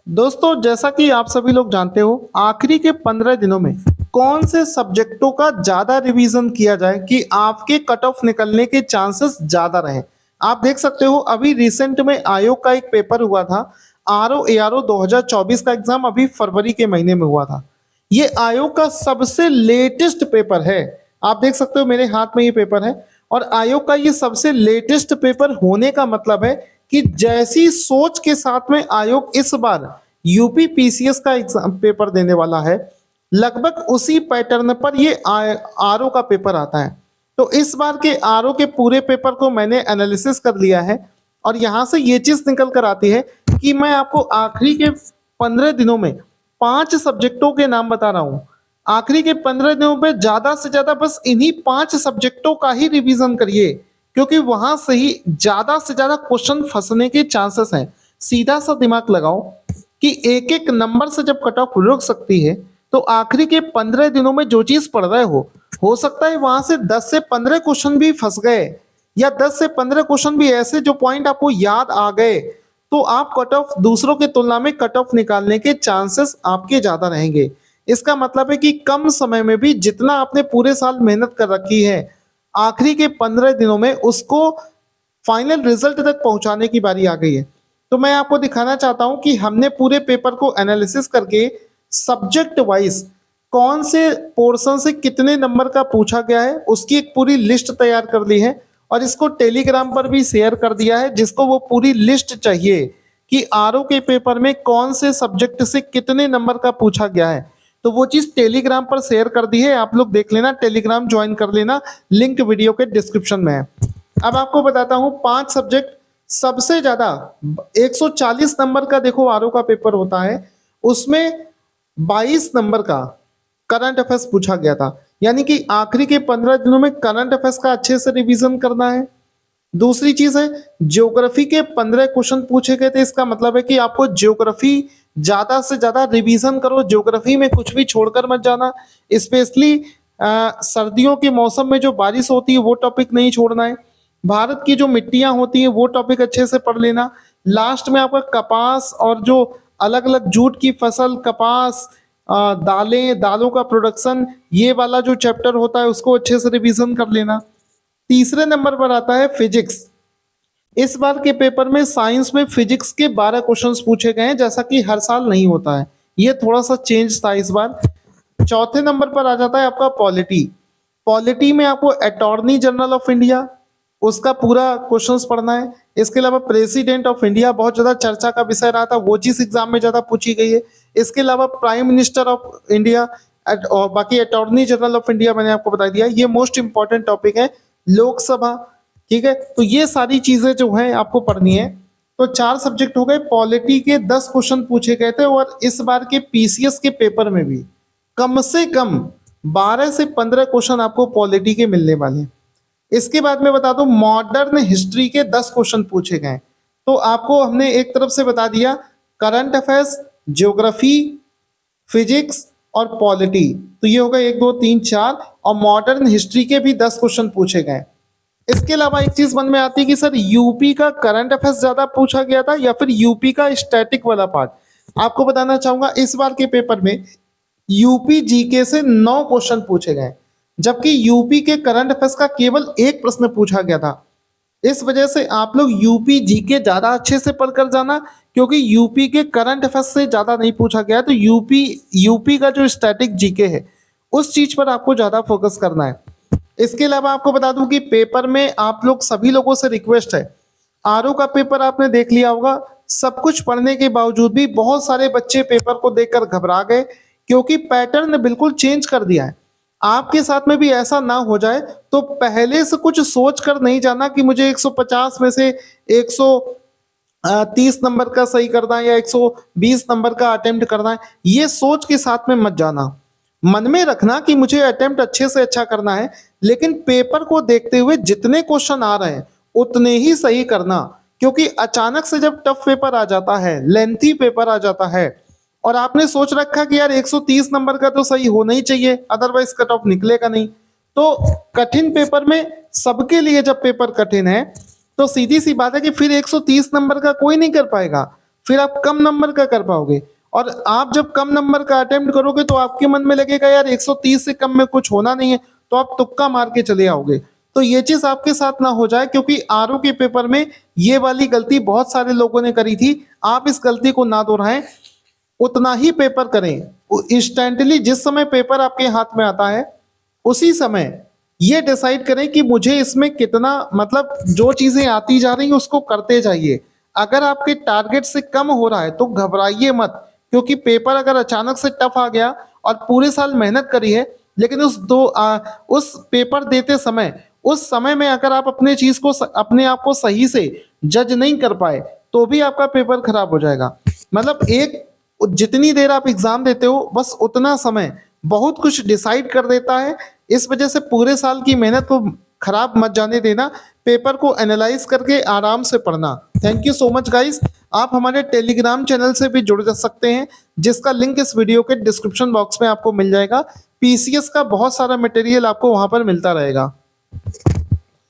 दोस्तों, जैसा कि आप सभी लोग जानते हो, आखिरी के 15 दिनों में कौन से सब्जेक्टों का ज़्यादा रिवीजन किया जाए कि आपके कट ऑफ निकलने के चांसेस ज़्यादा रहें। आप देख सकते हो, अभी रिसेंट में आयोग का एक पेपर हुआ था। आरओ एआरओ 2024 का एग्जाम अभी फरवरी के महीने में हुआ था। ये आयोग का सबसे लेटेस्ट पेपर है। आप देख सकते हो, मेरे हाथ में ये पेपर है और आयोग का ये सबसे लेटेस्ट पेपर होने का मतलब है कि जैसी सोच के साथ में आयोग इस बार यूपी पीसीएस का एग्जाम पेपर देने वाला है, लगभग उसी पैटर्न पर ये आरओ का पेपर आता है। तो इस बार के आरओ के पूरे पेपर को मैंने एनालिसिस कर लिया है और यहाँ से ये चीज निकल कर आती है कि मैं आपको आखिरी के 15 दिनों में 5 सब्जेक्टों के नाम बता रहा हूँ। आखिरी के 15 दिनों में ज्यादा से ज्यादा बस इन्हीं 5 सब्जेक्टों का ही रिवीजन करिए, क्योंकि वहां से ही ज्यादा से ज्यादा क्वेश्चन फंसने के चांसेस हैं। सीधा सा दिमाग लगाओ कि एक एक नंबर से जब कट ऑफ रुक सकती है, तो आखिरी के 15 दिनों में जो चीज पढ़ रहे हो सकता है वहां से 10 से 15 क्वेश्चन भी फंस गए, या 10 से 15 क्वेश्चन भी ऐसे जो पॉइंट आपको याद आ गए, तो आप कट ऑफ दूसरों की तुलना में कट ऑफ निकालने के चांसेस आपके ज्यादा रहेंगे। इसका मतलब है कि कम समय में भी जितना आपने पूरे साल मेहनत कर रखी है, आखिरी के 15 दिनों में उसको फाइनल रिजल्ट तक पहुंचाने की बारी आ गई है। तो मैं आपको दिखाना चाहता हूं कि हमने पूरे पेपर को एनालिसिस करके सब्जेक्ट वाइज कौन से पोर्शन से कितने नंबर का पूछा गया है उसकी एक पूरी लिस्ट तैयार कर ली है और इसको टेलीग्राम पर भी शेयर कर दिया है, जिसको वो पूरी लिस्ट चाहिए कि आरओ के पेपर में कौन से सब्जेक्ट से कितने नंबर का पूछा गया है। तो वो चीज टेलीग्राम पर शेयर कर दी है, आप लोग देख लेना, टेलीग्राम ज्वाइन कर लेना, लिंक वीडियो के डिस्क्रिप्शन में है। अब आपको बताता हूं 5 सब्जेक्ट सबसे ज्यादा 140 नंबर का देखो आरओ का पेपर होता है, उसमें 22 नंबर का करंट अफेयर्स पूछा गया था। यानी कि आखिरी के 15 दिनों में करंट अफेयर्स का अच्छे से रिवीजन करना है। दूसरी चीज है, ज्योग्राफी के 15 क्वेश्चन पूछे गए थे। इसका मतलब है कि आपको ज्योग्राफी ज्यादा से ज्यादा रिवीजन करो, ज्योग्राफी में कुछ भी छोड़कर मत जाना। स्पेशली सर्दियों के मौसम में जो बारिश होती है वो टॉपिक नहीं छोड़ना है। भारत की जो मिट्टियां होती है वो टॉपिक अच्छे से पढ़ लेना। लास्ट में आपका कपास और जो अलग अलग जूट की फसल, कपास, दालें, दालों का प्रोडक्शन, ये वाला जो चैप्टर होता है उसको अच्छे से रिवीजन कर लेना। तीसरे नंबर पर आता है फिजिक्स। इस बार के पेपर में साइंस में फिजिक्स के 12 क्वेश्चंस पूछे गए हैं, जैसा कि हर साल नहीं होता है, ये थोड़ा सा चेंज था इस बार। चौथे नंबर पर आ जाता है आपका पॉलिटी। पॉलिटी में आपको अटॉर्नी जनरल ऑफ इंडिया उसका पूरा क्वेश्चंस पढ़ना है। इसके अलावा प्रेसिडेंट ऑफ इंडिया बहुत ज्यादा चर्चा का विषय रहा था, वो चीज एग्जाम में ज्यादा पूछी गई है। इसके अलावा प्राइम मिनिस्टर ऑफ इंडिया और बाकी अटॉर्नी जनरल ऑफ इंडिया मैंने आपको बता दिया, ये मोस्ट इंपॉर्टेंट टॉपिक है। लोकसभा, ठीक है, तो ये सारी चीजें जो है आपको पढ़नी है। तो 4 सब्जेक्ट हो गए। पॉलिटी के 10 क्वेश्चन पूछे गए थे और इस बार के पीसीएस के पेपर में भी कम से कम 12 से 15 क्वेश्चन आपको पॉलिटी के मिलने वाले हैं। इसके बाद में बता दूं, मॉडर्न हिस्ट्री के 10 क्वेश्चन पूछे गए। तो आपको हमने एक तरफ से बता दिया करंट अफेयर्स, ज्योग्राफी, फिजिक्स और पॉलिटी, तो ये होगा 1 2 3 4, और मॉडर्न हिस्ट्री के भी 10 क्वेश्चन पूछे गए। इसके अलावा एक चीज मन में आती है कि सर यूपी का करंट अफेयर्स ज्यादा पूछा गया था या फिर यूपी का स्टैटिक वाला पार्ट। आपको बताना चाहूंगा, इस बार के पेपर में यूपी जीके से 9 क्वेश्चन पूछे गए, जबकि यूपी के करंट अफेयर्स का केवल एक प्रश्न पूछा गया था। इस वजह से आप लोग यूपी जीके ज्यादा अच्छे से पढ़कर जाना, क्योंकि यूपी के करंट अफेयर्स से ज्यादा नहीं पूछा गया है। तो यूपी का जो स्टैटिक जीके है उस चीज पर आपको ज्यादा फोकस करना है। इसके अलावा आपको बता दूं कि पेपर में आप लोग सभी लोगों से रिक्वेस्ट है, आरओ का पेपर आपने देख लिया होगा, सब कुछ पढ़ने के बावजूद भी बहुत सारे बच्चे पेपर को देखकर घबरा गए, क्योंकि पैटर्न बिल्कुल चेंज कर दिया है। आपके साथ में भी ऐसा ना हो जाए, तो पहले से कुछ सोच कर नहीं जाना कि मुझे 150 में से 130 नंबर का सही करना है या 120 नंबर का अटेम्प्ट करना है। ये सोच के साथ में मत जाना। मन में रखना कि मुझे अटेम्प्ट अच्छे से अच्छा करना है, लेकिन पेपर को देखते हुए जितने क्वेश्चन आ रहे हैं उतने ही सही करना, क्योंकि अचानक से जब टफ पेपर आ जाता है, लेंथी पेपर आ जाता है, और आपने सोच रखा कि यार 130 नंबर का तो सही होना ही चाहिए, अदरवाइज कट ऑफ निकलेगा नहीं, तो कठिन पेपर में सबके लिए जब पेपर कठिन है तो सीधी सी बात है कि फिर 130 नंबर का कोई नहीं कर पाएगा। फिर आप कम नंबर का कर पाओगे। और आप जब कम नंबर का अटेम्प्ट करोगे तो आपके मन में लगेगा यार 130 से कम में कुछ होना नहीं है, तो आप तुक्का मार के चले आओगे। तो ये चीज आपके साथ ना हो जाए, क्योंकि आरओ के पेपर में ये वाली गलती बहुत सारे लोगों ने करी थी। आप इस गलती को ना दोहराएं, उतना ही पेपर करें। इंस्टेंटली जिस समय पेपर आपके हाथ में आता है उसी समय ये डिसाइड करें कि मुझे इसमें कितना, मतलब जो चीजें आती जा रही हैं उसको करते जाइए। अगर आपके टारगेट से कम हो रहा है तो घबराइए मत, क्योंकि पेपर अगर अचानक से टफ आ गया और पूरे साल मेहनत करी है, लेकिन उस पेपर देते समय, उस समय में अगर आप अपने चीज को अपने आप को सही से जज नहीं कर पाए तो भी आपका पेपर खराब हो जाएगा। मतलब एक जितनी देर आप एग्जाम देते हो बस उतना समय बहुत कुछ डिसाइड कर देता है। इस वजह से पूरे साल की मेहनत को खराब मत जाने देना, पेपर को एनालाइज करके आराम से पढ़ना। Thank you so much guys. आप हमारे टेलीग्राम चैनल से भी जुड़ जा सकते हैं, जिसका लिंक इस वीडियो के डिस्क्रिप्शन बॉक्स में आपको मिल जाएगा। पीसीएस का बहुत सारा मटेरियल आपको वहां पर मिलता रहेगा।